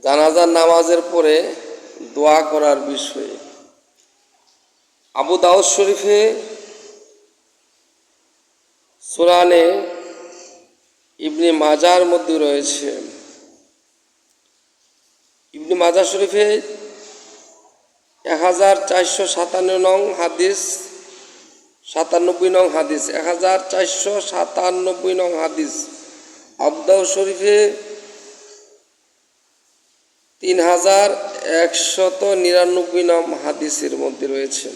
জানাজার নামাজের পরে দোয়া করার বিষয়ে আবু দাউদ শরীফে, সুনানে ইবনে মাজার মধ্যে রয়েছে। ইবনে মাজাহ শরীফে 1457 নং হাদিস, 97 নং হাদিস, 1497 নং হাদিস। আবু দাউদ শরীফে 3199 নং হাদিসের মধ্যে রয়েছে।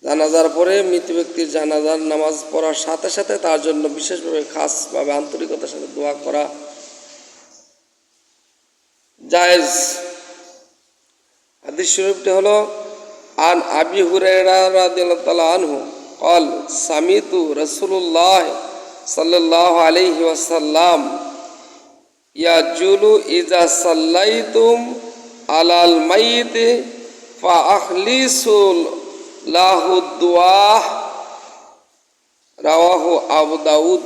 জানাজার পরে মৃত ব্যক্তির জানাজার নামাজ পড়ার সাথে সাথে তার জন্য বিশেষভাবে খাসভাবে আন্তরিকতার সাথে দোয়া করা জায়েজ। হাদিস শরীফটি হলো আন আবি হুরায়রা রাদিয়াল্লাহু তাআলা আনহু قال سمعت رسول الله صلى الله عليه وسلم يقول إذا صليتم على الميت فأخلصوا له الدعاء রাওয়াহু আবু দাউদ।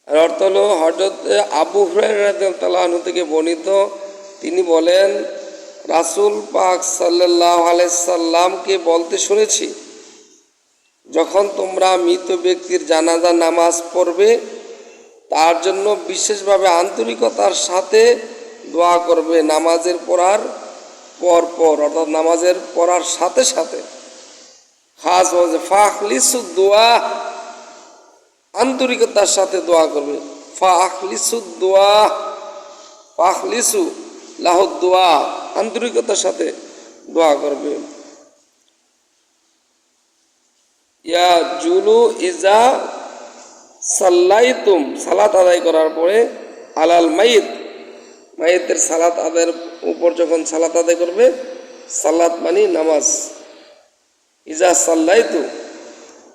এর অর্থ হলো হযরত আবু হুরায়রা রাদিয়াল্লাহু আনহু থেকে বর্ণিত, তিনি বলেন রাসূল পাক সাল্লাল্লাহু আলাইহি সাল্লামকে বলতে শুনেছি, যখন তোমরা মৃত ব্যক্তির জানাজা নামাজ পড়বে তার জন্য বিশেষভাবে আন্তরিকতার সাথে দোয়া করবে। নামাজের পড়ার পর অর্থাৎ নামাজের পড়ার সাথে সাথে খাস ফাখলিসু দোয়া, আন্তরিকতার সাথে দোয়া করবে। ফাখলিসু দোয়া, ফাখলিসু লাহু দোয়া, আন্তরিকতার সাথে দোয়া করবে। ইয়া জুলু ইজা সাল্লাইতুম, সালাত আদায় করার পরে, আলাল মাইত, মাইতের সালাত আদায়ের উপর যখন সালাত আদায় করবে, সালাত মানে নামাজ, ইজা সাল্লাইতু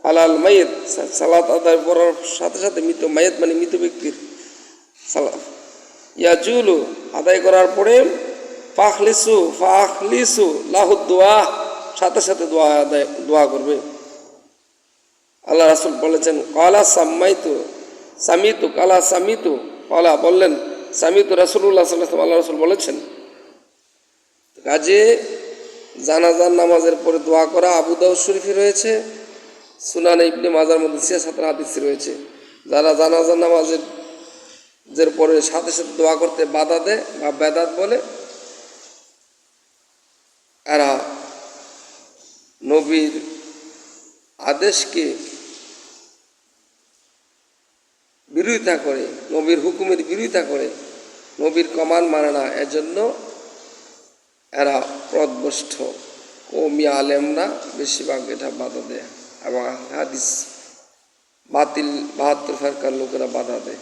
আলাল মাইত, সালাত আদায় করার সাথে সাথে মৃত মাইত মানে মৃত ব্যক্তির সালাত, ইয়াজুলু আদায় করার পরে ফাখলিসু লাহু দোয়া, সাথে সাথে দোয়া করবে। আল্লাহ রাসূল বলেছেন কালা সামিতু কালা সামিতু, কালা বললেন সামিতু রাসূলুল্লাহ সাল্লাল্লাহু আলাইহি ওয়াসাল্লাম, আল্লাহ রাসূল বলেছেন। কাজে জানাজার নামাজের পরে দোয়া করা আবু দাউদ শরীফে রয়েছে, সুনানে ইবনে মাজার মধ্যে 76 হাদিস রয়েছে। যারা জানাজার নামাজের পরে সাথে সাথে দোয়া করতে বাধা দেয় বা বেদাত বলে, এরা নবীর আদেশকে বিরোধিতা করে, নবীর হুকুমের বিরোধিতা করে, নবীর কমান্ড মানে না। এজন্য এরা পথভ্রষ্ট কওমি আলেমরা বেশিরভাগ এটা বাধা দেয় এবং হাদিস বাতিল 72 ফেরকার লোকেরা বাধা দেয়।